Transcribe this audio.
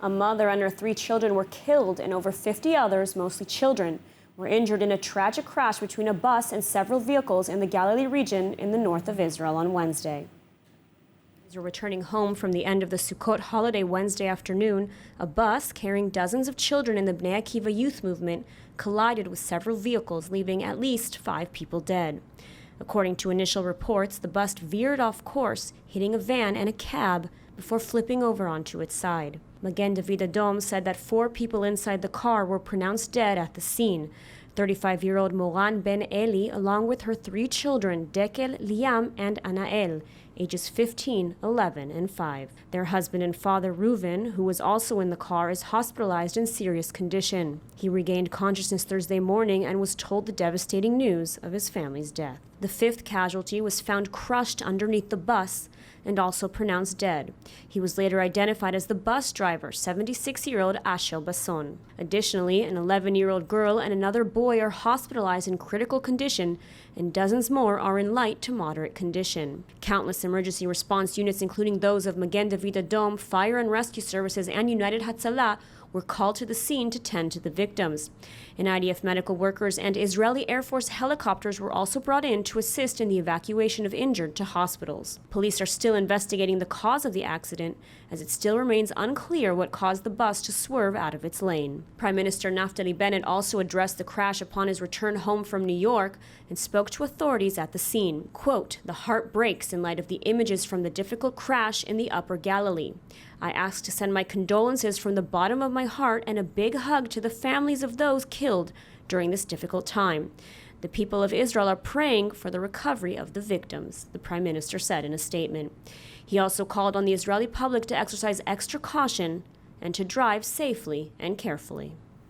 A mother and her 3 children were killed, and over 50 others, mostly children, were injured in a tragic crash between a bus and several vehicles in the Galilee region in the north of Israel on Wednesday. As they were returning home from the end of the Sukkot holiday Wednesday afternoon, a bus carrying dozens of children in the Bnei Akiva youth movement collided with several vehicles, leaving at least 5 people dead. According to initial reports, the bus veered off course, hitting a van and a cab before flipping over onto its side. Magen David Adom said that 4 people inside the car were pronounced dead at the scene. 35-year-old Moran Ben Eli, along with her 3 children, Dekel, Liam, and Anael, ages 15, 11, and 5. Their husband and father, Reuven, who was also in the car, is hospitalized in serious condition. He regained consciousness Thursday morning and was told the devastating news of his family's death. The 5th casualty was found crushed underneath the bus and also pronounced dead. He was later identified as the bus driver, 76-year-old Ashel Basson. Additionally, an 11-year-old girl and another boy are hospitalized in critical condition, and dozens more are in light to moderate condition. Countless emergency response units, including those of Magen David Adom, Fire and Rescue Services, and United Hatzalah, were called to the scene to tend to the victims. And IDF medical workers and Israeli Air Force helicopters were also brought in to assist in the evacuation of injured to hospitals. Police are still investigating the cause of the accident, as it still remains unclear what caused the bus to swerve out of its lane. Prime Minister Naftali Bennett also addressed the crash upon his return home from New York and spoke to authorities at the scene. Quote, "The heart breaks in light of the images from the difficult crash in the Upper Galilee. I ask to send my condolences from the bottom of my heart and a big hug to the families of those killed during this difficult time. The people of Israel are praying for the recovery of the victims," the Prime Minister said in a statement. He also called on the Israeli public to exercise extra caution and to drive safely and carefully.